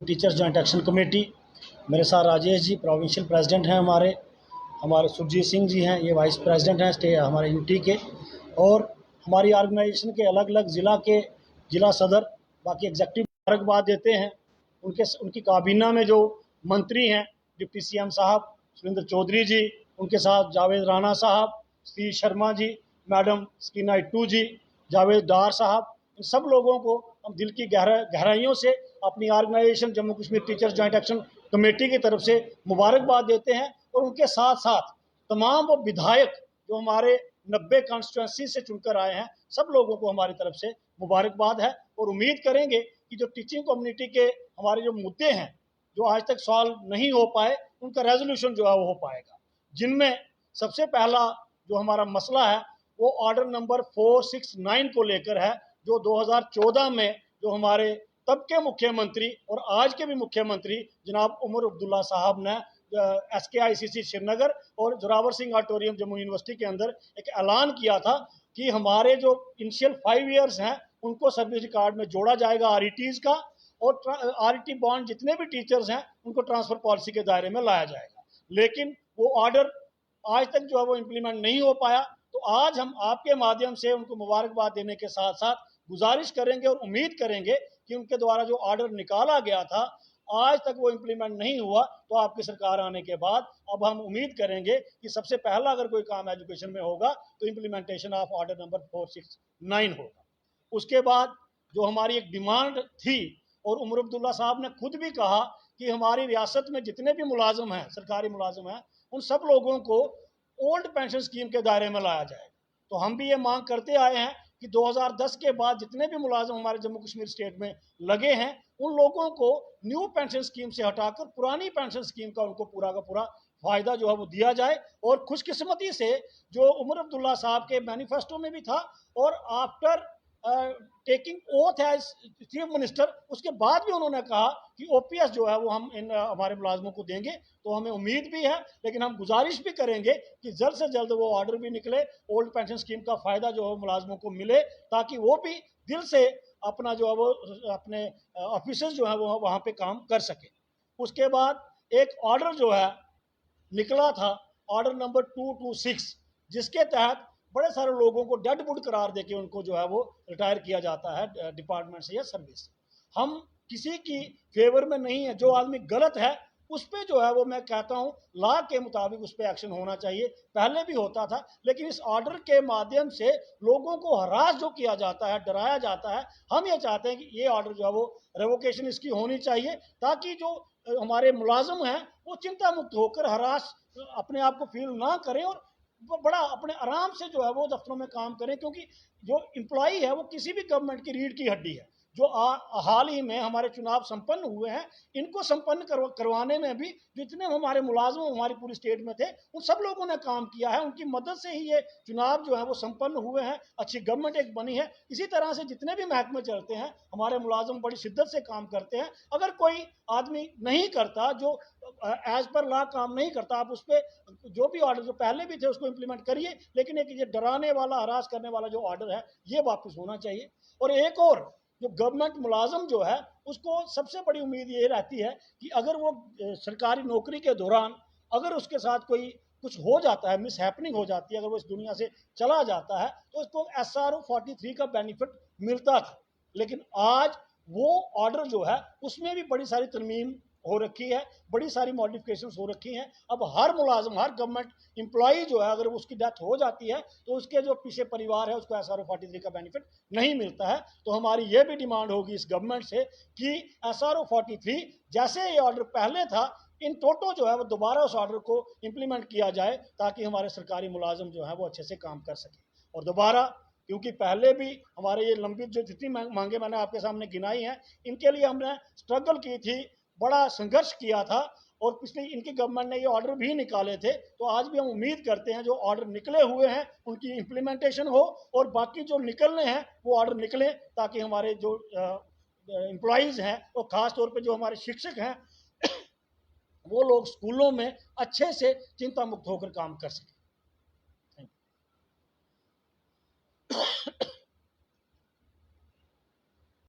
Teachers joint action committee. मेरे साथ Rajesh ji provincial president हैं, हमारे हमारे सुरजीत सिंह जी हैं, ये वाइस प्रेसिडेंट हैं स्टेट हमारे यूटी के। और हमारी ऑर्गेनाइजेशन के अलग अलग ज़िला के ज़िला सदर बाकी एग्जेक्टिव मुबारकबाद देते हैं। उनकी काबीना में जो मंत्री हैं, डिप्टी सीएम साहब सुरेंद्र चौधरी जी, उनके साथ जावेद राणा साहब, श्री शर्मा जी, मैडम स्कीना इट्टू जी, जावेद डार साहब, इन सब लोगों को हम दिल की गहराइयों से अपनी organisation Jammu Kashmir teachers joint action committee की तरफ से मुबारकबाद देते हैं। और उनके साथ साथ तमाम वो विधायक जो हमारे 90 कॉन्स्टिट्यूंसी से चुनकर आए हैं, सब लोगों को हमारी तरफ से मुबारकबाद है। और उम्मीद करेंगे कि जो टीचिंग कम्युनिटी के हमारे जो मुद्दे हैं जो आज तक सॉल्व नहीं हो पाए, उनका रेजोल्यूशन जो है वो हो पाएगा। जिनमें सबसे पहला जो हमारा मसला है वो ऑर्डर नंबर 469 को लेकर है, जो 2014 में जो हमारे तब के मुख्यमंत्री और आज के भी मुख्यमंत्री जनाब उमर अब्दुल्ला साहब ने SKICC श्रीनगर और जोरावर सिंह ऑडिटोरियम जम्मू यूनिवर्सिटी के अंदर एक ऐलान किया था कि हमारे जो इनिशियल 5 ईयर्स हैं उनको सर्विस रिकॉर्ड में जोड़ा जाएगा RETs का, और RET बॉन्ड जितने भी टीचर्स हैं उनको ट्रांसफ़र पॉलिसी के दायरे में लाया जाएगा। लेकिन वो ऑर्डर आज तक जो है वो इम्प्लीमेंट नहीं हो पाया। तो आज हम आपके माध्यम से उनको मुबारकबाद देने के साथ साथ गुजारिश करेंगे और उम्मीद करेंगे कि उनके द्वारा जो ऑर्डर निकाला गया था आज तक वो इम्प्लीमेंट नहीं हुआ, तो आपकी सरकार आने के बाद अब हम उम्मीद करेंगे कि सबसे पहला अगर कोई काम एजुकेशन में होगा तो इम्प्लीमेंटेशन ऑफ ऑर्डर नंबर 469 होगा। उसके बाद जो हमारी एक डिमांड थी, और उमर अब्दुल्ला साहब ने खुद भी कहा कि हमारी रियासत में जितने भी मुलाजिम हैं, सरकारी मुलाजिम हैं, उन सब लोगों को ओल्ड पेंशन स्कीम के दायरे में लाया जाएगा। तो हम भी ये मांग करते आए हैं कि 2010 के बाद जितने भी मुलाजिम हमारे जम्मू कश्मीर स्टेट में लगे हैं, उन लोगों को न्यू पेंशन स्कीम से हटाकर पुरानी पेंशन स्कीम का उनको पूरा का पूरा फ़ायदा जो है वो दिया जाए। और खुशकिस्मती से जो उमर अब्दुल्ला साहब के मैनिफेस्टो में भी था, और after taking oath as chief minister उसके बाद भी उन्होंने कहा कि OPS जो है वो हम इन हमारे मुलाजमों को देंगे। तो हमें उम्मीद भी है, लेकिन हम गुजारिश भी करेंगे कि जल्द से जल्द वो ऑर्डर भी निकले, ओल्ड पेंशन स्कीम का फ़ायदा जो है मुलाजमों को मिले, ताकि वो भी दिल से अपना जो है वो अपने ऑफिस जो है वो वहाँ पे काम कर सके। उसके बाद एक ऑर्डर जो है निकला था, ऑर्डर नंबर 226, जिसके तहत बड़े सारे लोगों को डेड वुड करार देके उनको जो है वो रिटायर किया जाता है डिपार्टमेंट से या सर्विस से। हम किसी की फेवर में नहीं है, जो आदमी गलत है उस पर जो है वो मैं कहता हूँ लॉ के मुताबिक उस पर एक्शन होना चाहिए। पहले भी होता था, लेकिन इस ऑर्डर के माध्यम से लोगों को हरास जो किया जाता है, डराया जाता है, हम ये चाहते हैं कि ये ऑर्डर जो है वो रेवोकेशन इसकी होनी चाहिए, ताकि जो हमारे मुलाजिम हैं वो चिंता मुक्त होकर हरास अपने आप को फील ना करें, और वो बड़ा अपने आराम से जो है वो दफ्तरों में काम करें। क्योंकि जो एम्प्लॉई है वो किसी भी गवर्नमेंट की रीढ़ की हड्डी है। जो हाल ही में हमारे चुनाव संपन्न हुए हैं, इनको संपन्न करवाने में भी जितने हमारे मुलाजिम हमारी पूरी स्टेट में थे, उन सब लोगों ने काम किया है। उनकी मदद से ही ये चुनाव जो है वो संपन्न हुए हैं, अच्छी गवर्नमेंट एक बनी है। इसी तरह से जितने भी महकमे चलते हैं, हमारे मुलाजिम बड़ी शिद्दत से काम करते हैं। अगर कोई आदमी नहीं करता, जो एज पर लॉ काम नहीं करता, आप उस पर जो भी ऑर्डर जो पहले भी थे उसको इम्प्लीमेंट करिए, लेकिन एक ये डराने वाला, हरास करने वाला जो ऑर्डर है ये वापस होना चाहिए। और एक और जो गवर्नमेंट मुलाजम जो है उसको सबसे बड़ी उम्मीद ये रहती है कि अगर वो सरकारी नौकरी के दौरान अगर उसके साथ कोई कुछ हो जाता है, मिस हैपनिंग हो जाती है, अगर वो इस दुनिया से चला जाता है, तो उसको SRO 43 का बेनिफिट मिलता था। लेकिन आज वो ऑर्डर जो है उसमें भी बड़ी सारी तरमीम हो रखी है, बड़ी सारी मॉडिफिकेशन हो रखी हैं। अब हर मुलाजम, हर गवर्नमेंट एम्प्लॉई जो है, अगर उसकी डेथ हो जाती है तो उसके जो पीछे परिवार है उसको SRO 43 का बेनिफिट नहीं मिलता है। तो हमारी ये भी डिमांड होगी इस गवर्नमेंट से कि SRO 43 जैसे ये ऑर्डर पहले था, इन टोटो जो है वो दोबारा उस ऑर्डर को इम्प्लीमेंट किया जाए, ताकि हमारे सरकारी मुलाजम जो है वो अच्छे से काम कर सके। और दोबारा, क्योंकि पहले भी हमारे ये लंबित जो जितनी मांगे मैंने आपके सामने गिनाई हैं, इनके लिए हमने स्ट्रगल की थी, बड़ा संघर्ष किया था, और पिछली इनकी गवर्नमेंट ने ये ऑर्डर भी निकाले थे। तो आज भी हम उम्मीद करते हैं जो ऑर्डर निकले हुए हैं उनकी इम्प्लीमेंटेशन हो, और बाकी जो निकलने हैं वो ऑर्डर निकलें, ताकि हमारे जो एम्प्लॉयज़ हैं, और ख़ास तौर पे जो हमारे शिक्षक हैं, वो लोग स्कूलों में अच्छे से चिंता मुक्त होकर काम कर सकें। Thank you.